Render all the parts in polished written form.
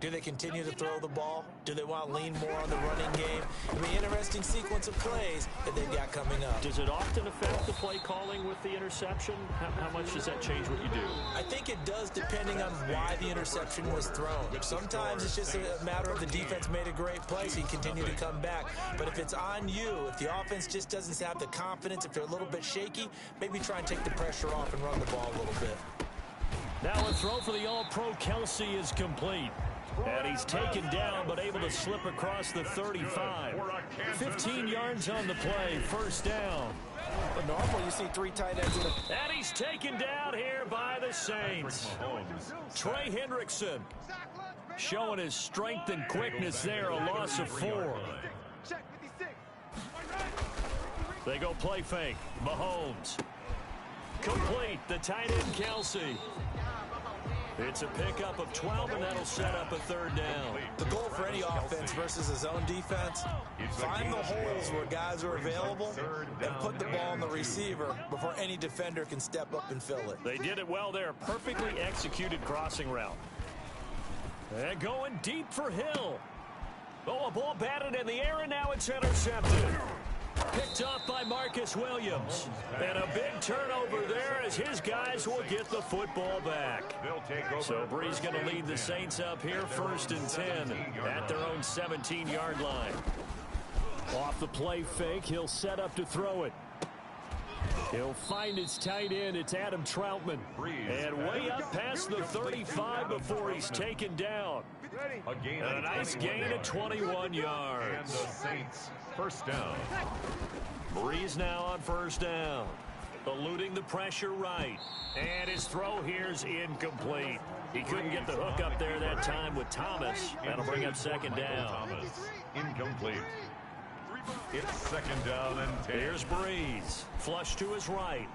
Do they continue to throw the ball? Do they want to lean more on the running game? It'll be an interesting sequence of plays that they've got coming up. Does it often affect the play calling with the interception? How much does that change what you do? I think it does, depending on why the interception was thrown. Sometimes it's just a matter of the defense made a great play, so you continue to come back. But if it's on you, if the offense just doesn't have the confidence, if they're a little bit shaky, maybe try and take the pressure off and run the ball a little bit. Now a throw for the All-Pro Kelsey is complete. And he's taken down, but able to slip across the 35. 15 yards on the play, first down. But normally you see 3 tight ends in the... And he's taken down here by the Saints. Trey Hendrickson showing his strength and quickness there, a loss of 4. They go play fake. Mahomes. Complete, the tight end Kelsey. It's a pickup of 12, and that'll set up a third down. The goal for any offense versus his own defense, find the holes where guys are available and put the ball on the receiver before any defender can step up and fill it. They did it well there. Perfectly executed crossing route. And going deep for Hill. Oh, a ball batted in the air, and now it's intercepted. Picked off by Marcus Williams. And a big turnover there as his guys will get the football back. So Bree's going to lead the Saints up here, 1st and 10 at their own 17-yard line. Off the play fake, he'll set up to throw it. He'll find his tight end. It's Adam Troutman. And way up past the 35 before he's taken down. And a nice gain of 21 yards. And the Saints, first down. Breeze now on first down. Eluding the pressure right. And his throw here's incomplete. He couldn't get the hook up there that time with Thomas. That'll bring up second down. Thomas, incomplete. It's second down and 10. Here's Breeze. Flush to his right.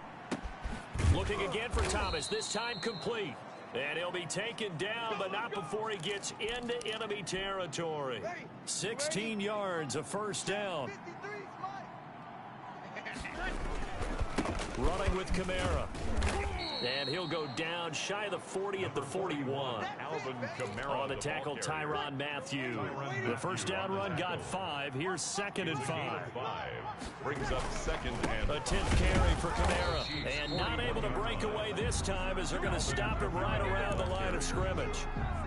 Looking again for Thomas. This time complete. And he'll be taken down, but not before he gets into enemy territory. 16 yards, a first down. Running with Kamara. And he'll go down shy of the 40 at the 41. Alvin Kamara On the tackle, Tyrann Mathieu. The first down run got 5. Here's 2nd and 5. Brings up second and A 10th carry for Kamara. And not able to break away this time as they're going to stop him right around the line of scrimmage.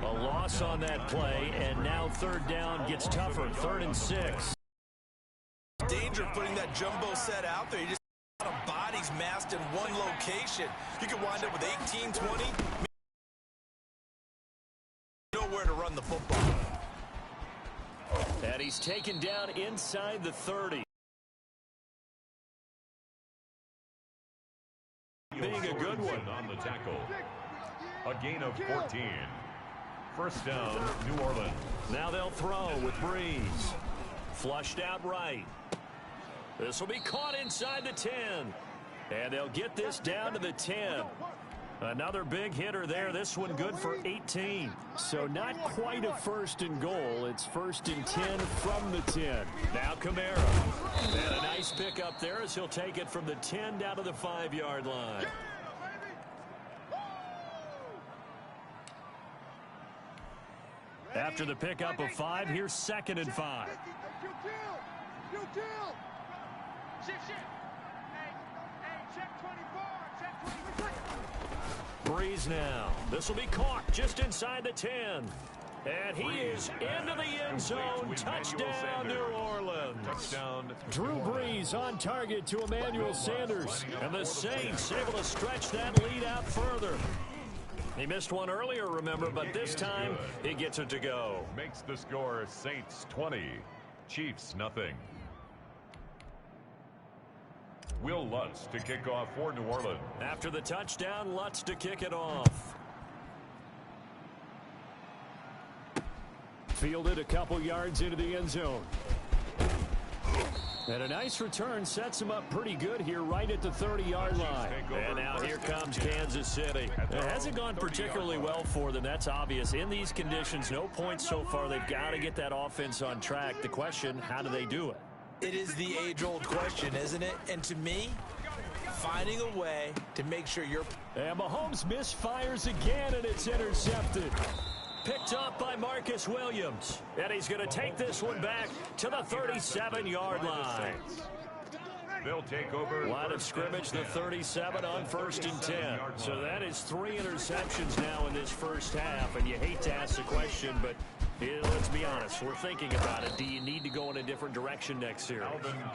A loss on that play, and now third down gets tougher. 3rd and 6. Danger of putting that jumbo set out there. You just a lot of bodies massed in one location. You could wind up with 18, 20. Nowhere to run the football. And he's taken down inside the 30. Being a good one on the tackle. A gain of 14. First down, New Orleans. Now they'll throw with Breeze. Flushed out right. This will be caught inside the 10. And they'll get this down to the 10. Another big hitter there. This one good for 18. So not quite a first and goal. It's 1st and 10 from the 10. Now Kamara. And a nice pick up there as he'll take it from the 10 down to the 5-yard line. After the pickup of 5, here's 2nd and 5. Breeze now. This will be caught just inside the 10. And he is into the end zone. Touchdown, New Orleans. Touchdown. Drew Brees on target to Emmanuel Sanders. And the Saints able to stretch that lead out further. He missed one earlier, remember, but this time he gets it to go. Makes the score Saints 20, Chiefs nothing. Will Lutz to kick off for New Orleans. After the touchdown, Lutz to kick it off. Fielded a couple yards into the end zone. And a nice return sets him up pretty good here right at the 30-yard line. And now here comes Kansas City. It hasn't gone particularly well for them. That's obvious. In these conditions, no points so far. They've got to get that offense on track. The question, how do they do it? It is the age-old question, isn't it? And to me, finding a way to make sure you're... And Mahomes misfires again, and it's intercepted. Picked up by Marcus Williams. And he's going to take this one back to the 37-yard line. They'll take over. Line of scrimmage, the 37 on 1st and 10. So that is 3 interceptions now in this first half. And you hate to ask the question, but let's be honest. We're thinking about it. Do you need to go in a different direction next year?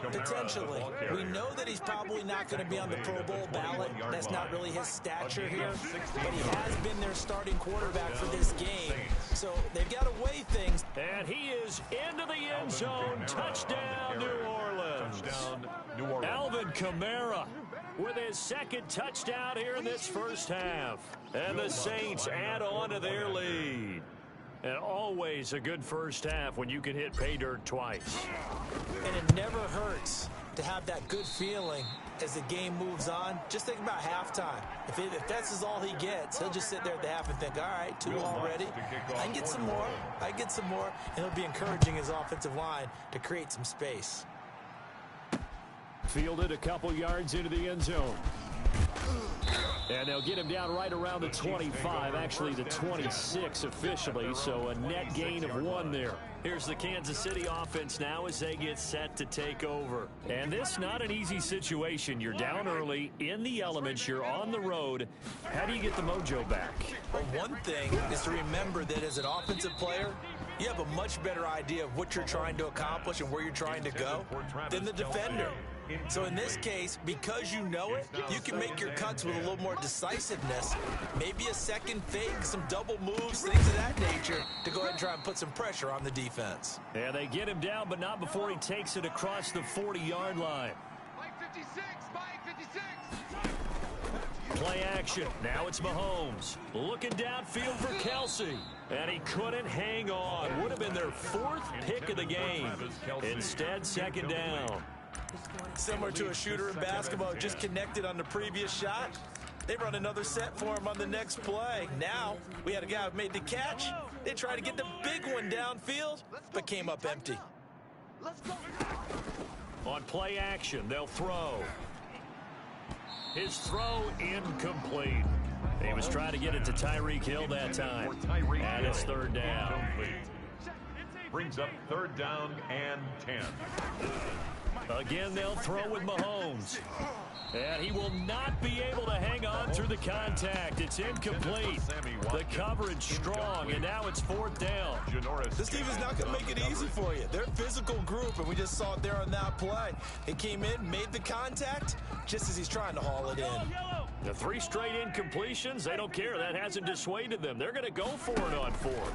Potentially. We know that he's probably not going to be on the Pro Bowl ballot. That's not really his stature here. But he has been their starting quarterback for this game. So they've got to weigh things. And he is into the end zone. Touchdown, New Orleans. Alvin Kamara with his 2nd touchdown here in this first half. And the Saints add on to their lead. And always a good first half when you can hit pay dirt twice. And it never hurts to have that good feeling as the game moves on. Just think about halftime. If that's all he gets, he'll just sit there at the half and think, all right, 2 already. I can get some more. I can get some more. And he'll be encouraging his offensive line to create some space. Fielded a couple yards into the end zone. And they'll get him down right around the 25, actually the 26 officially, so a net gain of 1 there. Here's the Kansas City offense now as they get set to take over. And this not an easy situation. You're down early, in the elements, you're on the road. How do you get the mojo back? Well, one thing is to remember that as an offensive player, you have a much better idea of what you're trying to accomplish and where you're trying to go than the defender. So in this case, because you know it, you can make your cuts with a little more decisiveness. Maybe a second fake, some double moves, things of that nature to go ahead and try and put some pressure on the defense. Yeah, they get him down, but not before he takes it across the 40-yard line. Play action. Now it's Mahomes. Looking downfield for Kelsey. And he couldn't hang on. Would have been their 4th pick of the game. Instead, 2nd down. Similar to a shooter in basketball, just connected on the previous shot. They run another set for him on the next play. Now, we had a guy who made the catch. They tried to get the big one downfield, but came up empty. On play action, they'll throw. His throw incomplete. He was trying to get it to Tyreek Hill that time. And it's 3rd down. Brings up 3rd down and 10. Again, they'll throw with Mahomes. And he will not be able to hang on through the contact. It's incomplete. The coverage strong, and now it's 4th down. This team is not going to make it easy for you. They're a physical group, and we just saw it there on that play. He came in, made the contact, just as he's trying to haul it in. The 3 straight incompletions, they don't care. That hasn't dissuaded them. They're going to go for it on 4th.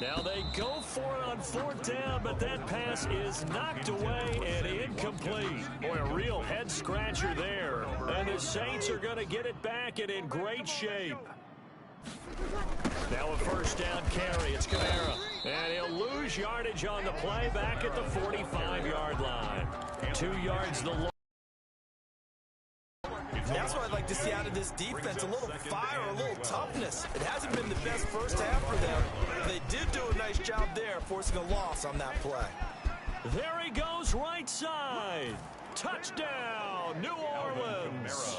Now they go for it on 4th down, but that pass is knocked away and incomplete. Boy, a real head-scratcher there. And the Saints are going to get it back and in great shape. Now a 1st down carry. It's Kamara. And he'll lose yardage on the play back at the 45-yard line. 2 yards the long. That's what I'd like to see out of this defense, a little fire, a little toughness. It hasn't been the best first half for them. They did do a nice job there, forcing a loss on that play. There he goes, right side. Touchdown, New Orleans.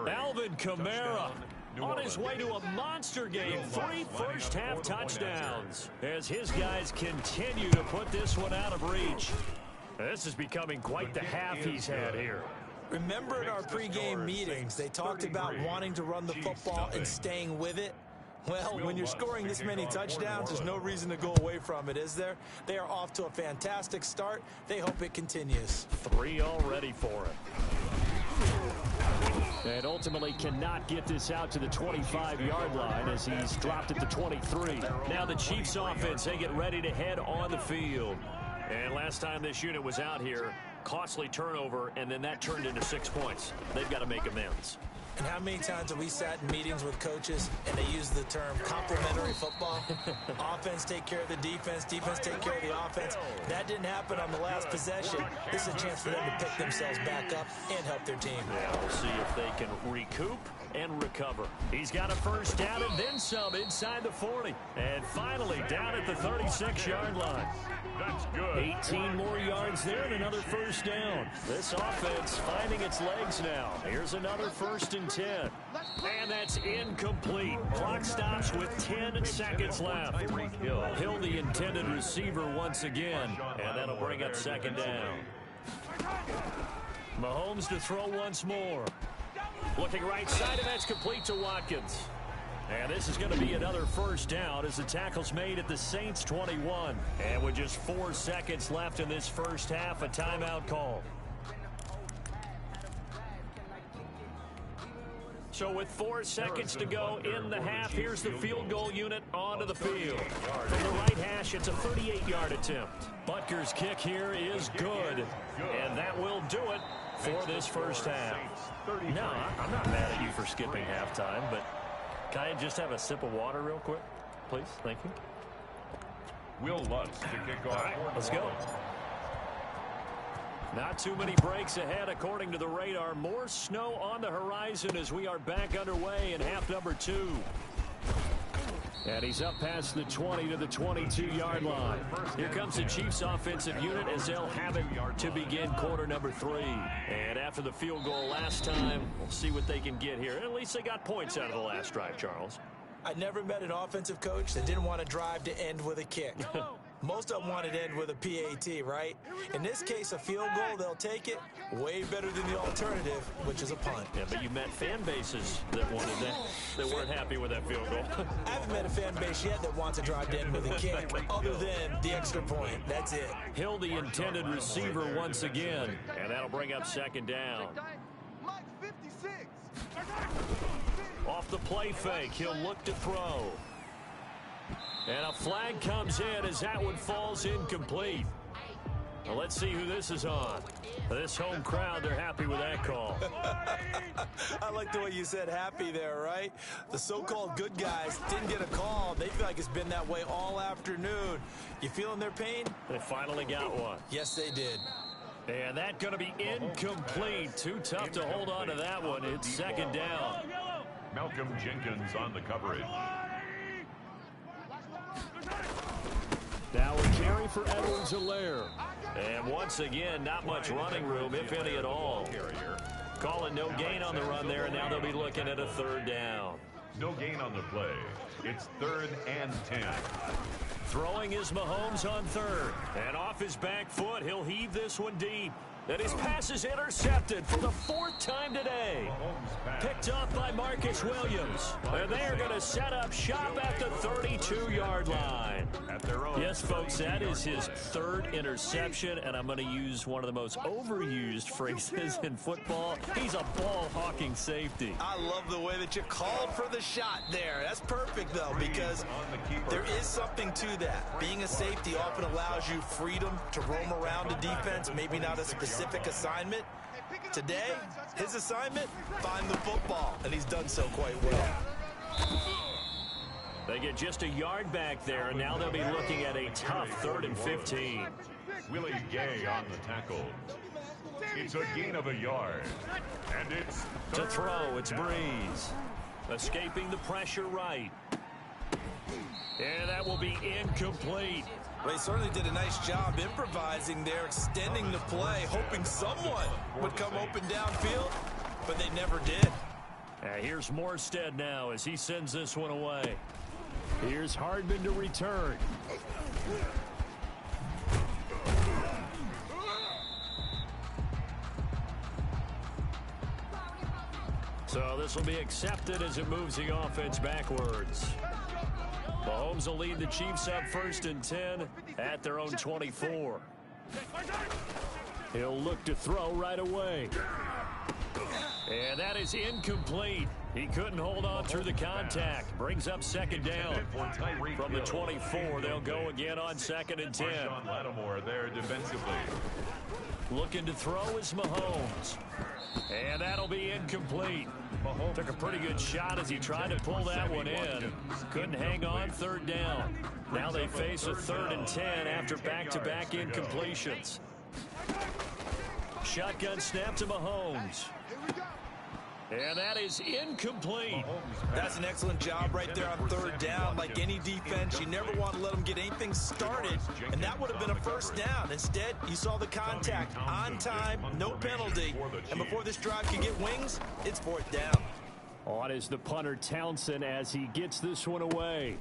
Alvin Kamara on his way to a monster game. 3 first-half touchdowns as his guys continue to put this one out of reach. This is becoming quite the half he's had here. Remember in our pregame meetings, they talked about wanting to run the football and staying with it. Well, when you're scoring this many touchdowns, there's no reason to go away from it, is there? They are off to a fantastic start. They hope it continues. 3 already for him. And ultimately cannot get this out to the 25-yard line as he's dropped at the 23. Now the Chiefs offense, they get ready to head on the field. And last time this unit was out here, costly turnover, and then that turned into 6 points. They've got to make amends. And how many times have we sat in meetings with coaches and they use the term complementary football? Offense take care of the defense, defense take care of the offense. That didn't happen on the last possession. This is a chance for them to pick themselves back up and help their team. Yeah, we'll see if they can recoup and recover. He's got a first down and then some inside the 40. And finally down at the 36-yard line. That's good. 18 more yards there and another first down. This offense finding its legs now. Here's another 1st and 10. And that's incomplete. Clock stops with 10 seconds left. Hill the intended receiver once again. And that'll bring up 2nd down. Mahomes to throw once more. Looking right side, and that's complete to Watkins. And this is going to be another 1st down as the tackle's made at the Saints 21. And with just 4 seconds left in this first half, a timeout call. So with 4 seconds to go in the half, here's the field goal unit onto the field. From the right hash, it's a 38-yard attempt. Butker's kick here is good, and that will do it for this first half. No, I'm not mad at you for skipping halftime, but can I just have a sip of water real quick, please? Thank you. Will Lutz to kick off. All right, let's go. Not too many breaks ahead according to the radar. More snow on the horizon as we are back underway in half number 2. And he's up past the 20 to the 22-yard line. Here comes the Chiefs offensive unit as they'll have it to begin quarter number 3. And after the field goal last time, we'll see what they can get here. At least they got points out of the last drive, Charles. I never met an offensive coach that didn't want to drive to end with a kick. Most of them wanted to end with a PAT, right? In this case, a field goal, they'll take it. Way better than the alternative, which is a punt. Yeah, but you met fan bases that wanted that weren't happy with that field goal. I haven't met a fan base yet that wants to drive to end with a kick, other than the extra point. That's it. Hill the intended receiver once again, and that'll bring up 2nd down. Off the play fake, he'll look to throw. And a flag comes in as that one falls incomplete. Well, let's see who this is on. This home crowd, they're happy with that call. I like the way you said happy there, right? The so-called good guys didn't get a call. They feel like it's been that way all afternoon. You feeling their pain? They finally got one. Yes, they did. And that's going to be incomplete. Too tough to hold on to that one. It's 2nd down. Malcolm Jenkins on the coverage. Now a carry for Edwards-Helaire. And once again, not much running room, if any at all. Calling no gain on the run there, and now they'll be looking at a 3rd down. No gain on the play. It's 3rd and 10. Throwing is Mahomes on 3rd. And off his back foot, he'll heave this one deep. And his pass is intercepted for the 4th time today. Picked off by Marcus Williams. And they are going to set up shop at the 32-yard line. Yes, folks, that is his 3rd interception. And I'm going to use one of the most overused phrases in football. He's a ball-hawking safety. I love the way that you called for the shot there. That's perfect, though, because there is something to that. Being a safety often allows you freedom to roam around the defense, maybe not a specific assignment. Today, his assignment, find the football, and he's done so quite well. They get just a yard back there, and now they'll be looking at a tough 3rd and 15. Willie Gay on the tackle. It's a gain of a yard. And it's to throw, it's Breeze. Escaping the pressure right. And that will be incomplete. Well, he certainly did a nice job improvising there, extending the play, hoping someone would come open downfield, but they never did. Here's Morstead now as he sends this one away. Here's Hardman to return. So this will be accepted as it moves the offense backwards. Mahomes will lead the Chiefs up 1st and 10 at their own 24. He'll look to throw right away. And that is incomplete. He couldn't hold on through the contact. Brings up 2nd down. From the 24, they'll go again on 2nd and 10. Lattimore there defensively. Looking to throw is Mahomes. And that'll be incomplete. Took a pretty good shot as he tried to pull that one in. Couldn't hang on 3rd down. Now they face a 3rd and 10 after back-to-back incompletions. Shotgun snap to Mahomes. And that is incomplete. That's an excellent job right there on third down. Like any defense, you never want to let them get anything started, and that would have been a first down. Instead, you saw the contact on time, no penalty, and before this drive could get wings, it's fourth down. On is the punter Townsend as he gets this one away.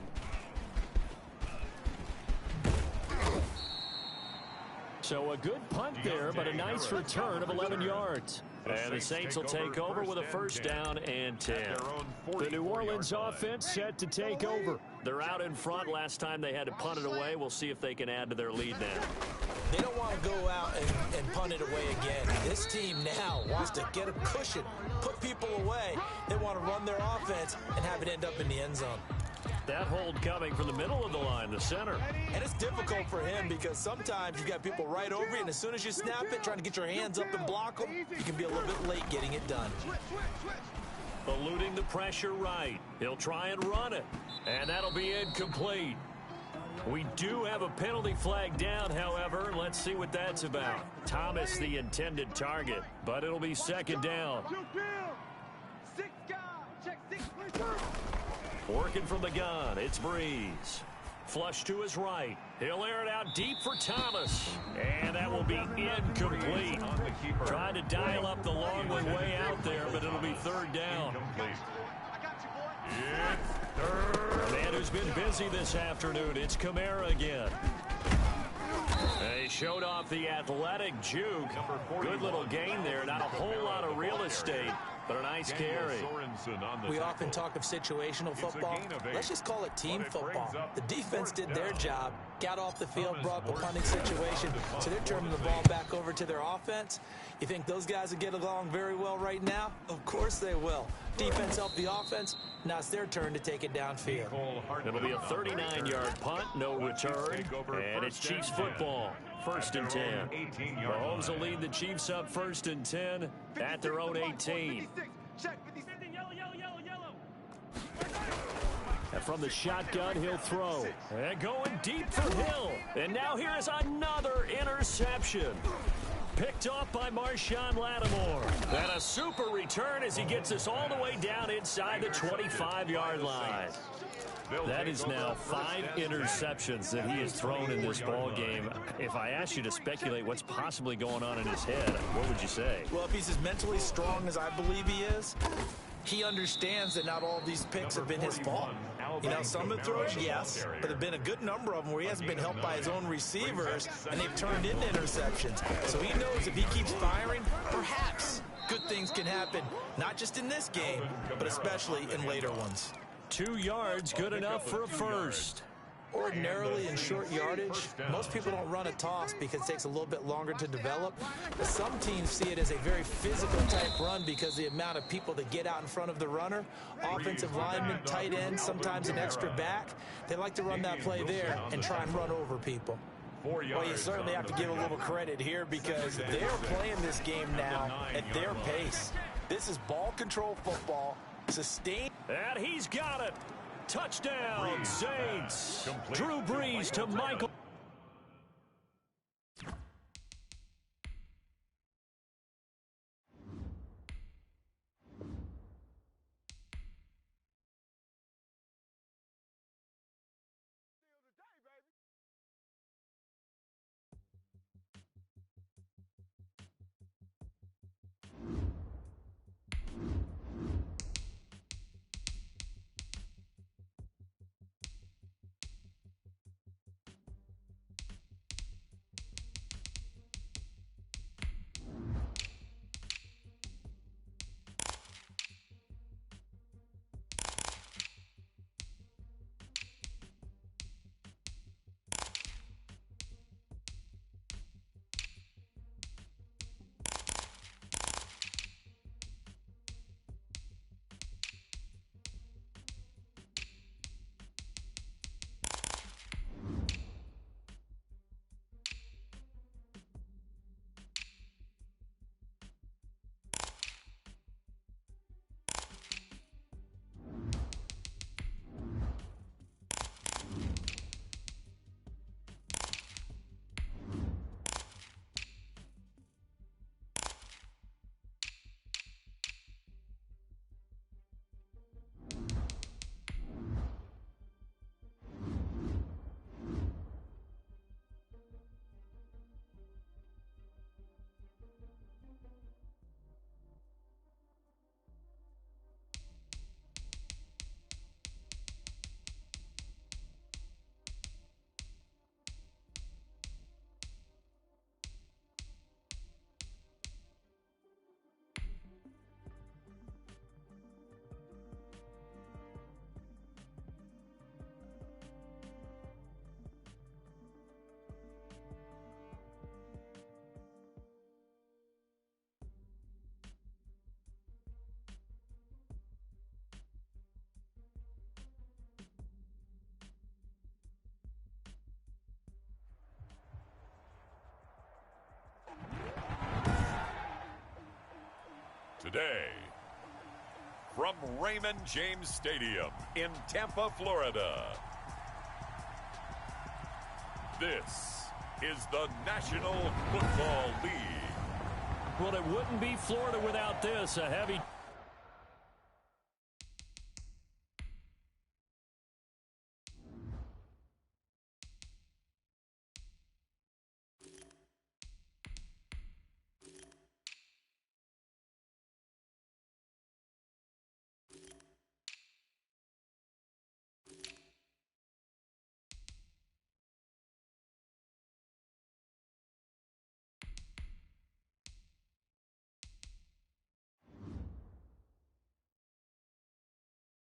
So a good punt there, but a nice return of 11 yards. And the Saints will take over with a first down and 10. The New Orleans offense set to take over. They're out in front. Last time they had to punt it away. We'll see if they can add to their lead now. They don't want to go out and punt it away again. This team now wants to get a cushion, put people away. They want to run their offense and have it end up in the end zone. That hold coming from the middle of the line, the center. And it's difficult for him because sometimes you've got people right over you, and as soon as you snap it, trying to get your hands up and block them, you can be a little bit late getting it done. Eluding the pressure right. He'll try and run it, and that'll be incomplete. We do have a penalty flag down, however. Let's see what that's about. Thomas, the intended target, but it'll be second down. Working from the gun, it's Breeze. Flush to his right. He'll air it out deep for Thomas. And that will be incomplete. Trying to dial up the long one way out there, but it'll be third down. A man who's been busy this afternoon, it's Kamara again. They showed off the athletic juke. Good little gain there. Not a whole lot of real estate, but a nice carry. We often talk of situational football. Let's just call it team football. The defense did their job, got off the field, brought the punting situation, so they're turning the ball back over to their offense. You think those guys will get along very well right now? Of course they will. Defense helped the offense. Now it's their turn to take it downfield. It'll be a 39-yard punt, no return, and it's Chiefs football. First and 10. Mahomes will lead the Chiefs up first and 10 at their own 18. And from the shotgun, he'll throw. And going deep for Hill. And now here is another interception. Picked off by Marshawn Lattimore. And a super return as he gets us all the way down inside the 25-yard line. That is now 5 interceptions that he has thrown in this ball game. If I asked you to speculate what's possibly going on in his head, what would you say? Well, if he's as mentally strong as I believe he is, he understands that not all of these picks have been his fault. You know, some of the throws, yes, but there have been a good number of them where he hasn't been helped by his own receivers, and they've turned into interceptions. So he knows if he keeps firing, perhaps good things can happen, not just in this game, but especially in later ones. 2 yards, good enough for a first. Ordinarily in short yardage, most people don't run a toss because it takes a little bit longer to develop. But some teams see it as a very physical type run because the amount of people that get out in front of the runner, offensive linemen, tight ends, sometimes an extra back, they like to run that play there and try and run over people. Well, you certainly have to give a little credit here because they're playing this game now at their pace. This is ball control football, sustained. And he's got it. Touchdown, Saints. Drew Brees to Michael. today, from Raymond James Stadium in Tampa, Florida, this is the National Football League. Well, it wouldn't be Florida without this. A heavy...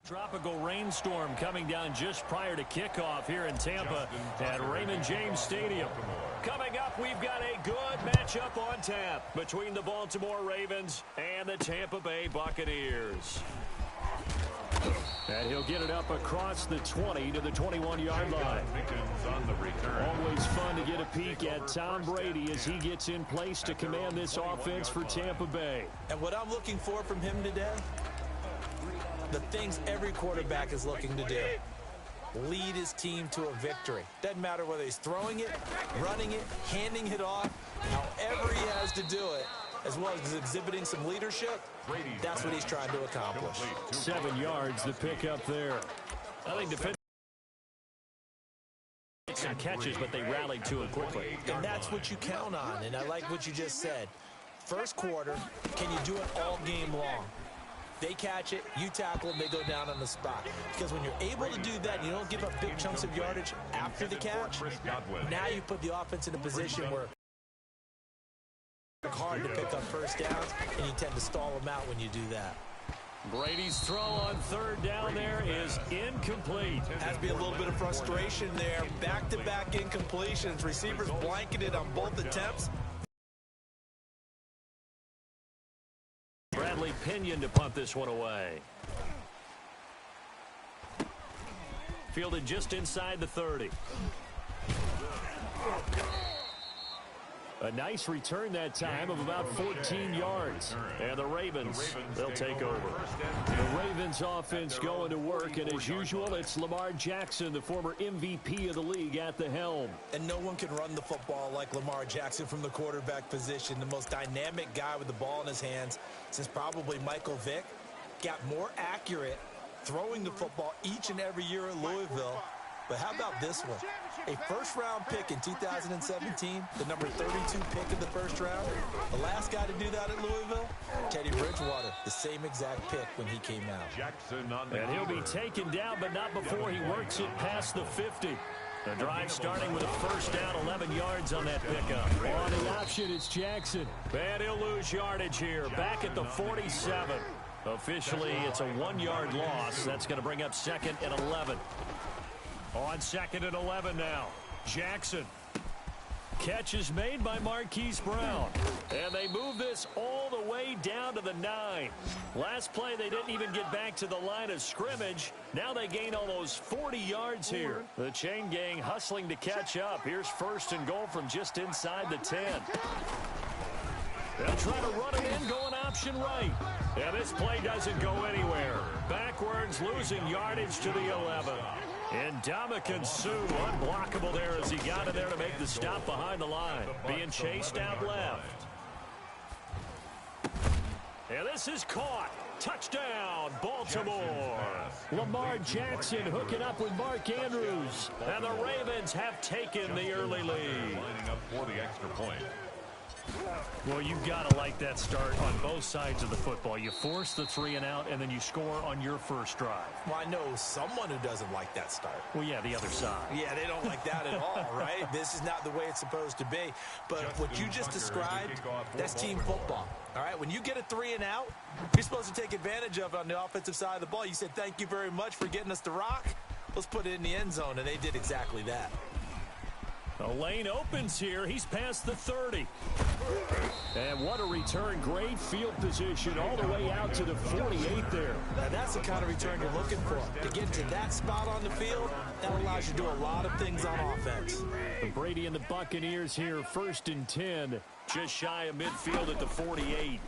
Tropical rainstorm coming down just prior to kickoff here in Tampa at Raymond James Stadium. Coming up, we've got a good matchup on tap between the Baltimore Ravens and the Tampa Bay Buccaneers. And he'll get it up across the 20 to the 21-yard line. Always fun to get a peek at Tom Brady as he gets in place to command this offense for Tampa Bay. And what I'm looking for from him today, the things every quarterback is looking to do. Lead his team to a victory. Doesn't matter whether he's throwing it, running it, handing it off, however he has to do it, as well as exhibiting some leadership, that's what he's trying to accomplish. 7 yards to pick up there. I think defense some catches, but they rallied to him quickly. And that's what you count on, and I like what you just said. First quarter, can you do it all game long? They catch it, you tackle them, they go down on the spot. Because when you're able to do that, you don't give up big chunks of yardage after the catch, now you put the offense in a position where it's hard to pick up first downs, and you tend to stall them out when you do that. Brady's throw on third down there is incomplete. Has to be a little bit of frustration there. Back-to-back incompletions. Receivers blanketed on both attempts. Bradley Pinion to punt this one away. Fielded just inside the 30. A nice return that time of about 14 yards. And the Ravens, they'll take over. The Ravens offense going to work, and as usual, it's Lamar Jackson, the former MVP of the league, at the helm. And no one can run the football like Lamar Jackson from the quarterback position. The most dynamic guy with the ball in his hands since probably Michael Vick. Got more accurate throwing the football each and every year at Louisville. But how about this one? A first-round pick in 2017, the number 32 pick in the first round. The last guy to do that at Louisville, Teddy Bridgewater, the same exact pick when he came out. And he'll be taken down, but not before he works it past the 50. The drive starting with a first down, 11 yards on that pickup. On the option, it's Jackson. And he'll lose yardage here, back at the 47. Officially, it's a 1-yard loss. That's going to bring up 2nd and 11. On 2nd and 11 now. Jackson. Catch is made by Marquise Brown. And they move this all the way down to the 9. Last play, they didn't even get back to the line of scrimmage. Now they gain almost 40 yards here. The chain gang hustling to catch up. Here's 1st and goal from just inside the 10. They'll try to run it in, going option right. And this play doesn't go anywhere. Backwards, losing yardage to the 11. And Ndamukong Suh unblockable there as he got in there to make the stop behind the line. Being chased out left. And this is caught. Touchdown, Baltimore. Lamar Jackson hooking up with Mark Andrews. And the Ravens have taken the early lead. Lining up for the extra point. Well, you've got to like that start on both sides of the football. You force the 3 and out, and then you score on your first drive. Well, I know someone who doesn't like that start. Well, yeah, the other side. Yeah, they don't like that at all, right? This is not the way it's supposed to be. But what you just described, that's team football. All right, when you get a 3 and out, you're supposed to take advantage of it on the offensive side of the ball. You said, thank you very much for getting us the rock. Let's put it in the end zone, and they did exactly that. The lane opens here. He's past the 30. And what a return. Great field position all the way out to the 48 there. Now that's the kind of return you're looking for. To get to that spot on the field, that allows you to do a lot of things on offense. Brady and the Buccaneers here, 1st and 10. Just shy of midfield at the 48.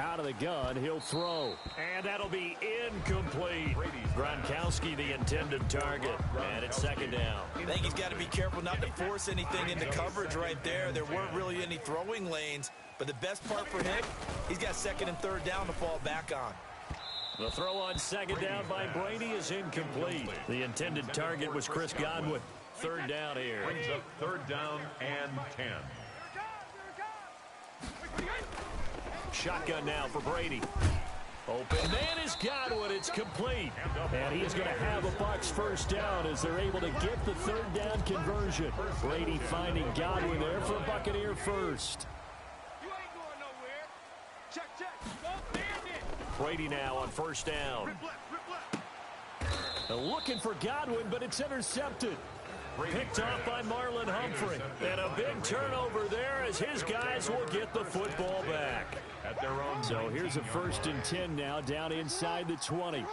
Out of the gun, he'll throw. And that'll be incomplete. Gronkowski, the intended target. And it's second down. I think he's got to be careful not to force anything into coverage right there. There weren't really any throwing lanes. But the best part for him, he's got second and third down to fall back on. The throw on second down by Brady is incomplete. The intended target was Chris Godwin. Third down here. Brings up third down and 10. Shotgun now for Brady. Open man is Godwin. It's complete. And he is going to have a Bucs first down as they're able to get the third down conversion. Brady finding Godwin there for a Buccaneer first. Brady now on first down. Looking for Godwin, but it's intercepted. Picked off by Marlon Humphrey. And a big turnover there as his guys will get the football back. At their own. So here's a 1st and 10 now down inside the 20.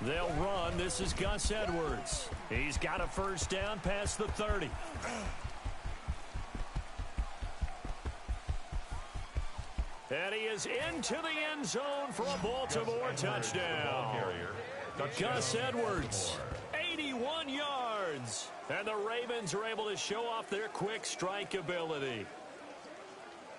They'll run. This is Gus Edwards. He's got a first down past the 30. And he is into the end zone for a Baltimore touchdown. Gus Edwards, 81 yards. And the Ravens are able to show off their quick strike ability.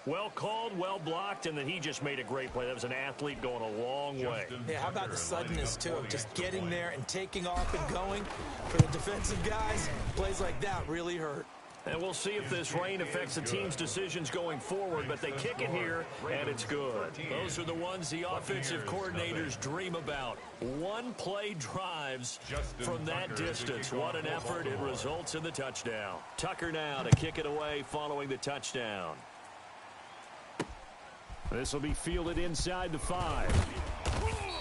Well called, well blocked, and then he just made a great play. That was an athlete going a long way. Yeah, how about the suddenness, too, of just getting there and taking off and going? For the defensive guys, plays like that really hurt. And we'll see if this rain affects the team's decisions going forward, but they kick it here, and it's good. Those are the ones the offensive coordinators dream about. One-play drives from that distance. What an effort. It results in the touchdown. Tucker now to kick it away following the touchdown. This will be fielded inside the 5.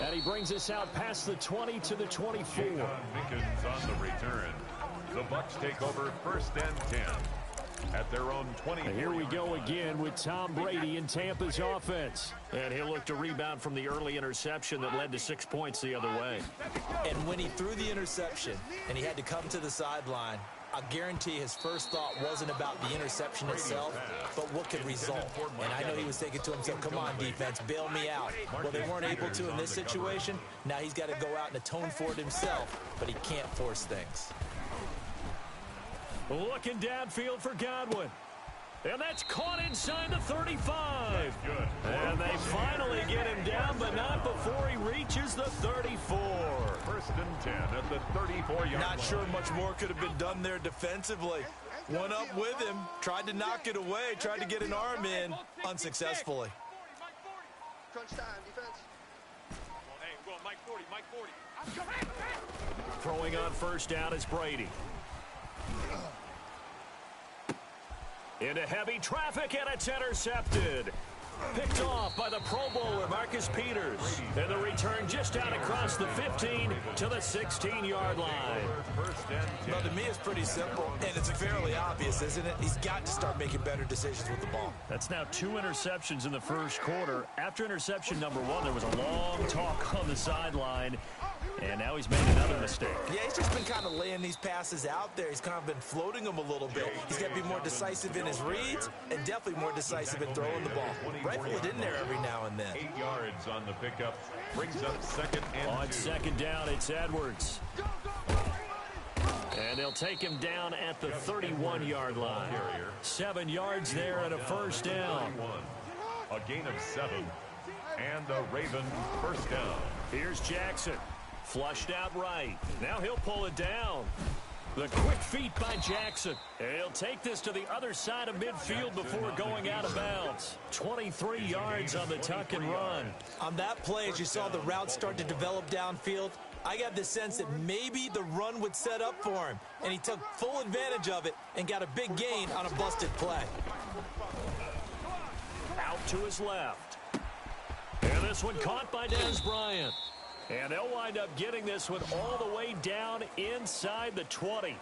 And he brings us out past the 20 to the 24. Mickens on the return. The Bucs take over 1st and 10 at their own 20. And here we go again with Tom Brady in Tampa's offense. And he'll look to rebound from the early interception that led to 6 points the other way. And when he threw the interception and he had to come to the sideline, I guarantee his first thought wasn't about the interception itself, but what could result. And I know he was thinking to himself, come on, defense, bail me out. Well, they weren't able to in this situation. Now he's got to go out and atone for it himself, but he can't force things. Looking downfield for Godwin. And that's caught inside the 35. And they finally get him down, but not before he reaches the 34. 1st and 10 at the 34-yard line. Not sure much more could have been done there defensively. One up with him, tried to knock it away, tried to get an arm in, unsuccessfully. Crunch time, defense. Hey, we're going Mike 40, Mike 40. Throwing on first down is Brady. Into heavy traffic, and it's intercepted. Picked off by the Pro Bowler, Marcus Peters. And the return just out across the 15 to the 16-yard line. Well, to me, it's pretty simple, and it's fairly obvious, isn't it? He's got to start making better decisions with the ball. That's now 2 interceptions in the first quarter. After interception number 1, there was a long talk on the sideline. And now he's made another mistake. Yeah, he's just been kind of laying these passes out there. He's kind of been floating them a little bit. He's got to be more decisive in his reads and definitely more decisive in throwing the ball. Rifle it in there every now and then. 8 yards on the pickup. Brings up 2nd and 2. On second down, it's Edwards. And they'll take him down at the 31-yard line. 7 yards there and a first down. A gain of 7. And the Raven first down. Here's Jackson. Flushed out right. Now he'll pull it down. The quick feet by Jackson. He'll take this to the other side of midfield before going out of bounds. 23 yards on the tuck and run. On that play, as you saw the route start to develop downfield, I got the sense that maybe the run would set up for him. And he took full advantage of it and got a big gain on a busted play. Out to his left. And this one caught by Dez Bryant. And they'll wind up getting this one all the way down inside the 20.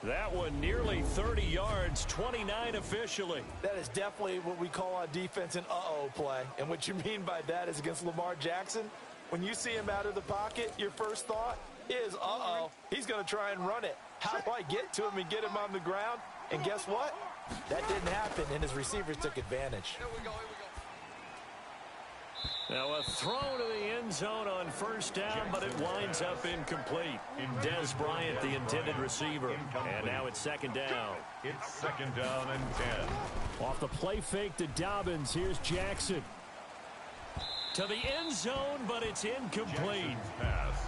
That one nearly 30 yards, 29 officially. That is definitely what we call on defense an uh-oh play. And what you mean by that is against Lamar Jackson, when you see him out of the pocket, your first thought is, uh-oh, he's going to try and run it. How do I get to him and get him on the ground? And guess what? That didn't happen, and his receivers took advantage. Here we go, here we go. Now a throw to the end zone on first down, but it winds up incomplete. Des Bryant, the intended receiver. And now it's second down. It's second down and 10. Off the play fake to Dobbins, here's Jackson. To the end zone, but it's incomplete.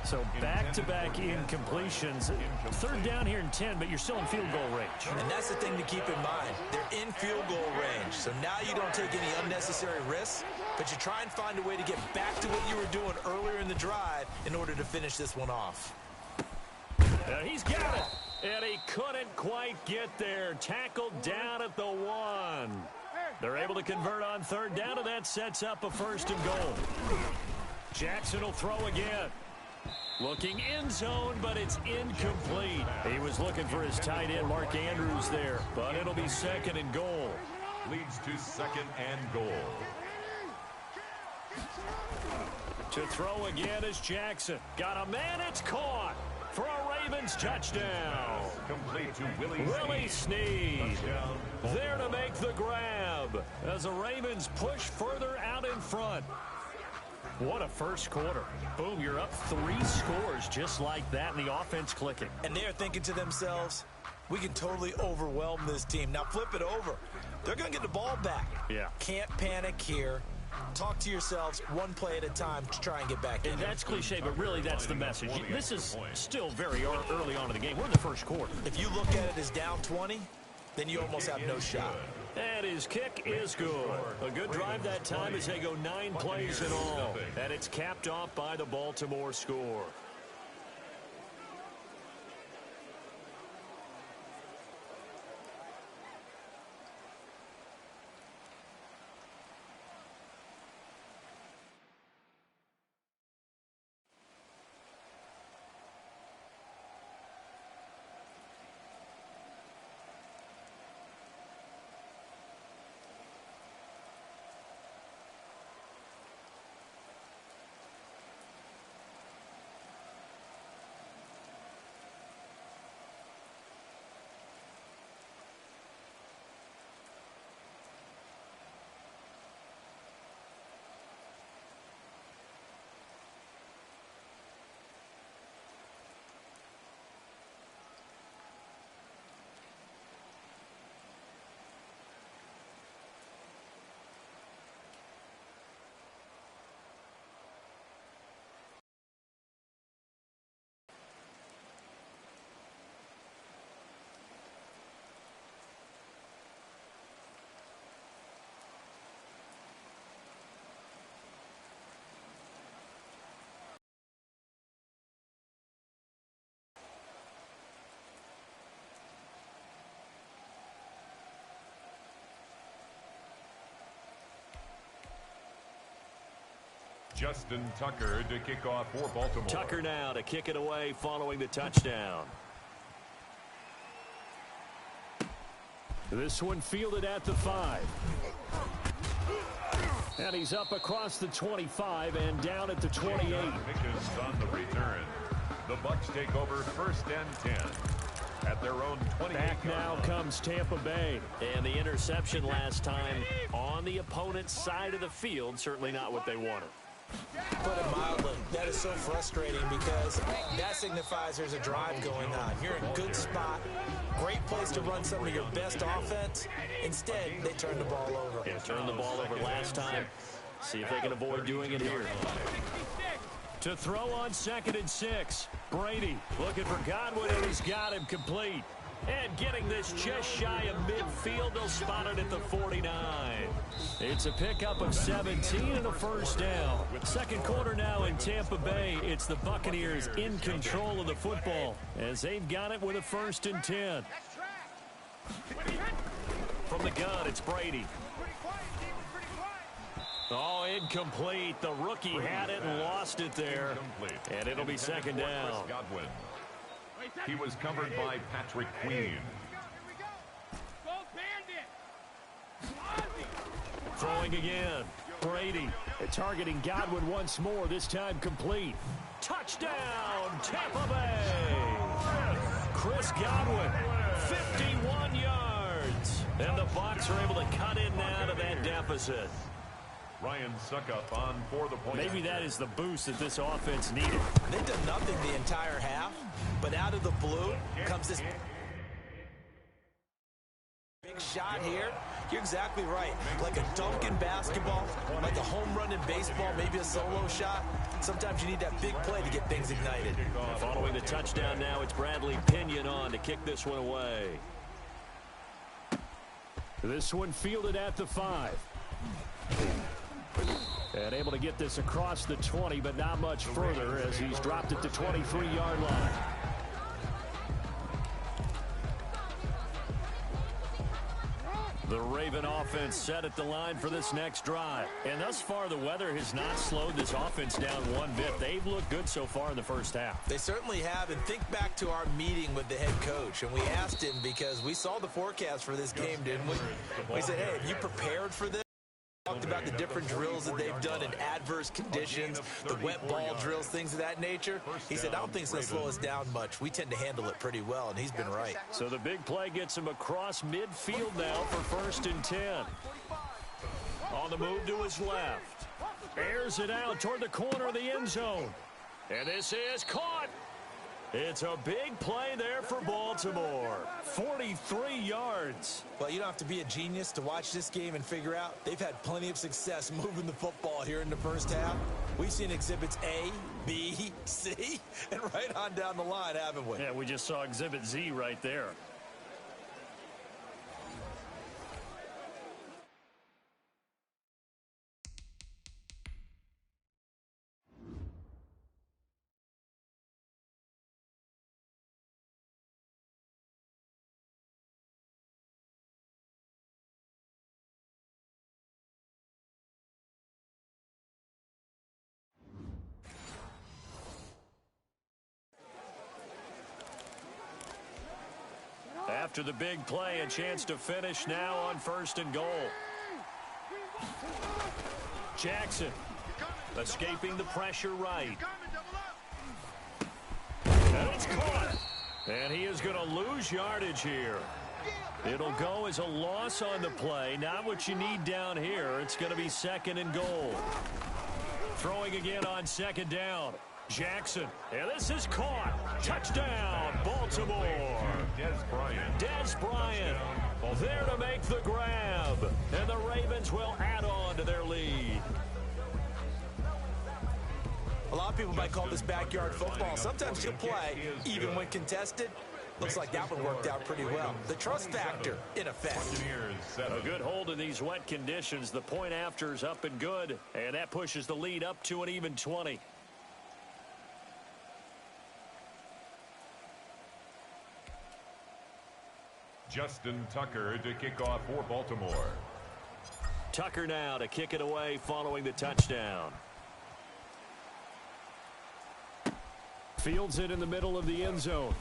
So back-to-back incompletions. Third down here in 10, but you're still in field goal range. And that's the thing to keep in mind. They're in field goal range. So now you don't take any unnecessary risks, but you try and find a way to get back to what you were doing earlier in the drive in order to finish this one off. He's got it. And he couldn't quite get there. Tackled down at the 1. They're able to convert on third down, and that sets up a first and goal. Jackson will throw again. Looking end zone, but it's incomplete. He was looking for his tight end, Mark Andrews, there, but it'll be second and goal. Leads to second and goal. To throw again is Jackson. Got a man, it's caught for a Ravens touchdown. Complete to Willie Snead there to make the grab as the Ravens push further out in front. What a first quarter. Boom, you're up 3 scores just like that, and the offense clicking. And they're thinking to themselves, we can totally overwhelm this team. Now flip it over. They're going to get the ball back. Yeah. Can't panic here. Talk to yourselves one play at a time to try and get back in. And that's cliche, but really that's the message. This is still very early on in the game. We're in the first quarter. If you look at it as down 20, then you almost have no shot. And his kick is good. A good drive that time as they go 9 plays in all. And it's capped off by the Baltimore score. Justin Tucker to kick off for Baltimore. Tucker now to kick it away following the touchdown. This one fielded at the 5. And he's up across the 25 and down at the 28. Mickens on the return. The Bucs take over first and 10 at their own 28. Back now comes Tampa Bay. And the interception last time on the opponent's side of the field, certainly not what they wanted. Put it mildly, that is so frustrating because that signifies there's a drive going on. You're in a good spot, great place to run some of your best offense. Instead, they turn the ball over. Yeah, turned the ball over last time. See if they can avoid doing it here. To throw on 2nd and 6. Brady looking for Godwin, and he's got him complete. And getting this just shy of midfield, they'll spot it at the 49. It's a pickup of 17 and a first down. Second quarter now in Tampa Bay. It's the Buccaneers in control of the football as they've got it with a 1st and 10. From the gun, it's Brady. Oh, incomplete. The rookie had it and lost it there. And it'll be second down. He was covered by Patrick Queen. Throwing again. Brady targeting Godwin once more, this time complete. Touchdown, Tampa Bay. Chris Godwin, 51 yards. yards. And the Bucs are able to cut in now to that deficit. Ryan Suckup on for the point. Maybe that is the boost that this offense needed. They've done nothing the entire half, but out of the blue comes this big shot here. You're exactly right. Like a dunk in basketball, like a home run in baseball, maybe a solo shot. Sometimes you need that big play to get things ignited. Following the touchdown now, it's Bradley Pinion on to kick this one away. This one fielded at the 5. And able to get this across the 20, but not much further as he's dropped it to 23-yard line. The Raven offense set at the line for this next drive. And thus far, the weather has not slowed this offense down one bit. They've looked good so far in the first half. They certainly have. And think back to our meeting with the head coach. And we asked him because we saw the forecast for this game, didn't we? We said, hey, have you prepared for this? Talked about the different drills that they've done in adverse conditions, the wet ball drills, things of that nature. He said, I don't think it's going to slow us down much. We tend to handle it pretty well, and he's been right. So the big play gets him across midfield now for 1st and 10. On the move to his left. Airs it out toward the corner of the end zone. And this is caught. It's a big play there for Baltimore. 43 yards. Well, you don't have to be a genius to watch this game and figure out they've had plenty of success moving the football here in the first half. We've seen exhibits A, B, C, and right on down the line, haven't we? Yeah, we just saw exhibit Z right there. After the big play, a chance to finish now on 1st and goal. Jackson escaping the pressure right. And it's caught. And he is going to lose yardage here. It'll go as a loss on the play. Not what you need down here. It's going to be 2nd and goal. Throwing again on 2nd down. Jackson, and this is caught. Touchdown, Baltimore. Des Bryant there to make the grab. And the Ravens will add on to their lead. A lot of people might call this backyard football. Sometimes you'll play, even when contested. Looks like that one worked out pretty well. The trust factor, in effect. A good hold in these wet conditions. The point after is up and good. And that pushes the lead up to an even 20. Justin Tucker to kick off for Baltimore. Tucker now to kick it away following the touchdown. Fields it in the middle of the end zone.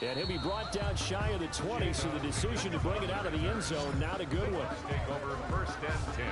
And he'll be brought down shy of the 20, so the decision to bring it out of the end zone, not a good one. Take over 1st and 10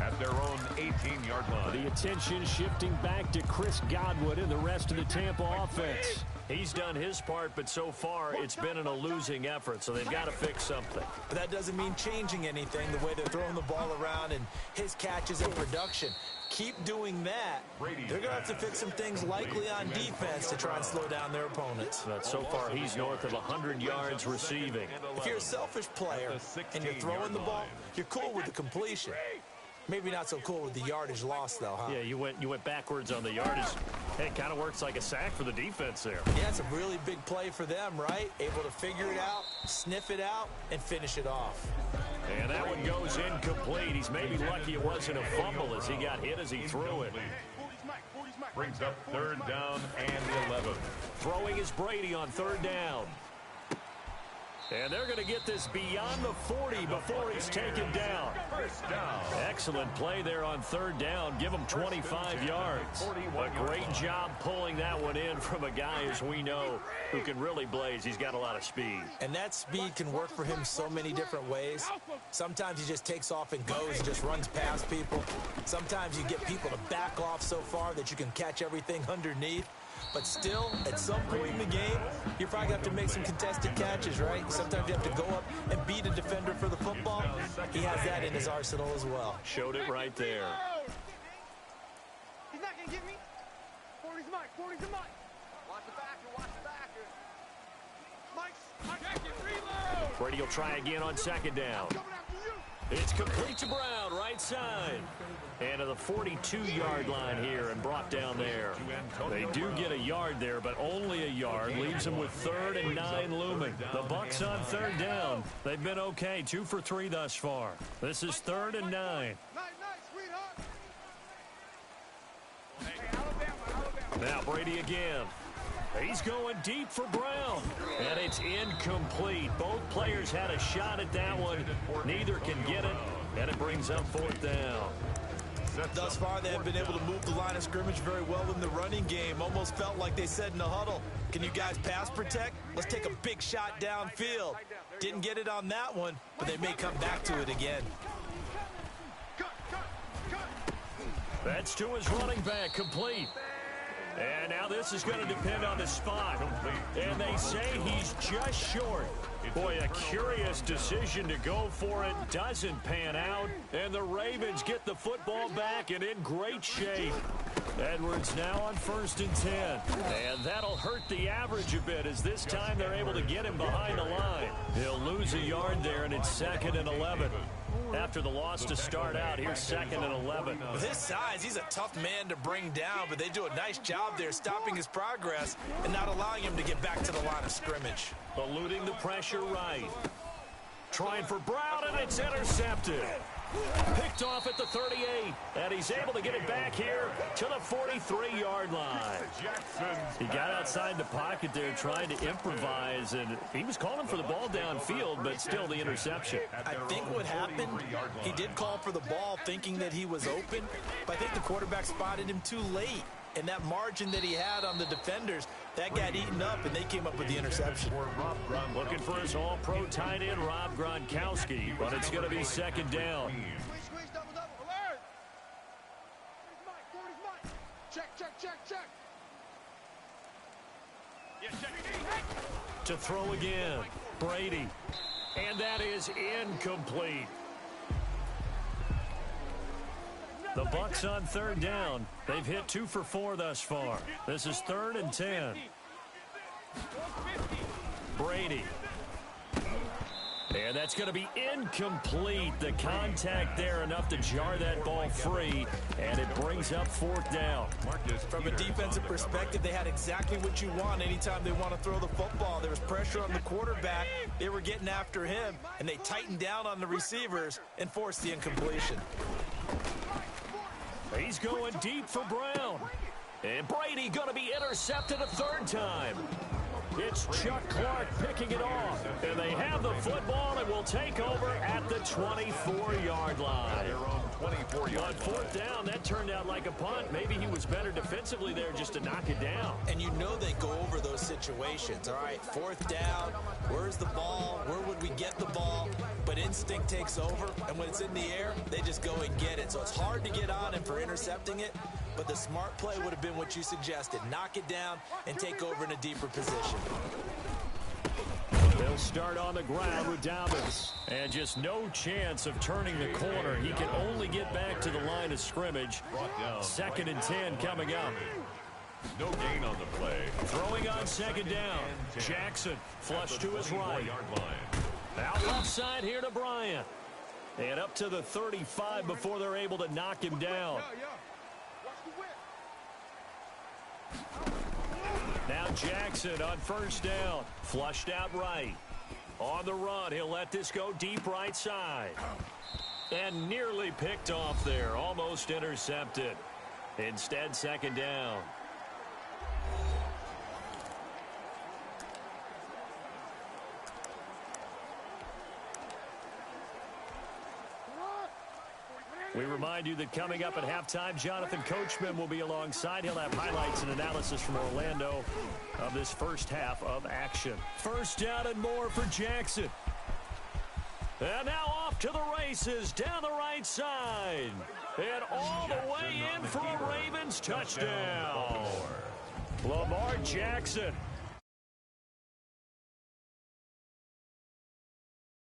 at their own 18-yard line. The attention shifting back to Chris Godwin and the rest of the Tampa offense. He's done his part, but so far it's been in a losing effort, so they've got to fix something. But that doesn't mean changing anything, the way they're throwing the ball around and his catches and production. Keep doing that. They're going to have to fix some things likely on defense to try and slow down their opponents. But so far he's north of 100 yards receiving. If you're a selfish player and you're throwing the ball, you're cool with the completion. Maybe not so cool with the yardage loss, though, huh? Yeah, you went backwards on the yardage. Hey, it kind of works like a sack for the defense there. Yeah, it's a really big play for them, right? Able to figure it out, sniff it out, and finish it off. And that one goes incomplete. He's maybe lucky it wasn't a fumble as he got hit as he threw it. Brings up 3rd down and 11. Throwing is Brady on 3rd down. And they're going to get this beyond the 40 before he's taken down. First down. Excellent play there on 3rd down. Give him 25 yards. A great job pulling that one in from a guy, as we know, who can really blaze. He's got a lot of speed. And that speed can work for him so many different ways. Sometimes he just takes off and goes and just runs past people. Sometimes you get people to back off so far that you can catch everything underneath. But still, at some point in the game, you're probably going to have to make some contested catches, right? Sometimes you have to go up and beat a defender for the football. He has that in his arsenal as well. Showed it right there. He's not going to get me. 40's Mike. 40's the Mike. Watch the backer. Watch the backer. Mike's jacket. Reload. Brady will try again on second down. Coming after you. It's complete to Brown, right side. And to the 42-yard line here and brought down there. They do get a yard there, but only a yard. Leaves them with 3rd and 9 looming. The Bucks on 3rd down. They've been okay, 2 for 3 thus far. This is 3rd and 9. Night, sweetheart. Hey, Alabama. Now Brady again. He's going deep for Brown. And it's incomplete. Both players had a shot at that one. Neither can get it. And it brings up 4th down. Thus far, they have been able to move the line of scrimmage very well in the running game. Almost felt like they said in the huddle, can you guys pass protect? Let's take a big shot downfield. Didn't get it on that one, but they may come back to it again. That's to his running back, complete. And now this is going to depend on the spot. And they say he's just short. Boy, a curious decision to go for it. Doesn't pan out. And the Ravens get the football back and in great shape. Edwards now on 1st and 10. And that'll hurt the average a bit as this time they're able to get him behind the line. He'll lose a yard there, and it's 2nd and 11. After the loss to start out, here's 2nd and 11. With his size, he's a tough man to bring down, but they do a nice job there stopping his progress and not allowing him to get back to the line of scrimmage. Eluding the pressure right. Trying for Brown, and it's intercepted. Picked off at the 38, and he's able to get it back here to the 43-yard line. He got outside the pocket there trying to improvise, and he was calling for the ball downfield, but still the interception. I think what happened, he did call for the ball thinking that he was open, but I think the quarterback spotted him too late. And that margin that he had on the defenders, that got eaten up, and they came up with the interception. Looking for his all-pro tight end, Rob Gronkowski, but it's going to be 2nd down. Squeeze, double, alert. 40's Mike. Check. Yeah, check. To throw again, Brady. And that is incomplete. The Bucks on 3rd down. They've hit 2 for 4 thus far. This is 3rd and 10. Brady. And that's going to be incomplete. The contact there enough to jar that ball free, and it brings up 4th down. From a defensive perspective, they had exactly what you want anytime they want to throw the football. There was pressure on the quarterback. They were getting after him, and they tightened down on the receivers and forced the incompletion. He's going deep for Brown. And Brady going to be intercepted a 3rd time. It's Chuck Clark picking it off. And they have the football and will take over at the 24-yard line. On 4th down, that turned out like a punt. Maybe he was better defensively there just to knock it down. And you know they go over those situations. All right, 4th down, where's the ball? Where would we get the ball? But instinct takes over, and when it's in the air, they just go and get it. So it's hard to get on him for intercepting it, but the smart play would have been what you suggested. Knock it down and take over in a deeper position. They'll start on the ground with Dobbins. And just no chance of turning the corner. He can only get back to the line of scrimmage. 2nd and 10 coming up. No gain on the play. Throwing on 2nd down. Jackson flush to his right. Out left side here to Bryant. And up to the 35 before they're able to knock him down. Now Jackson on 1st down. Flushed out right. On the run, he'll let this go deep right side. And nearly picked off there. Almost intercepted. Instead, 2nd down. We remind you that coming up at halftime, Jonathan Coachman will be alongside. He'll have highlights and analysis from Orlando of this first half of action. 1st down and more for Jackson. And now off to the races down the right side. And all the way in for a Ravens touchdown. Lamar Jackson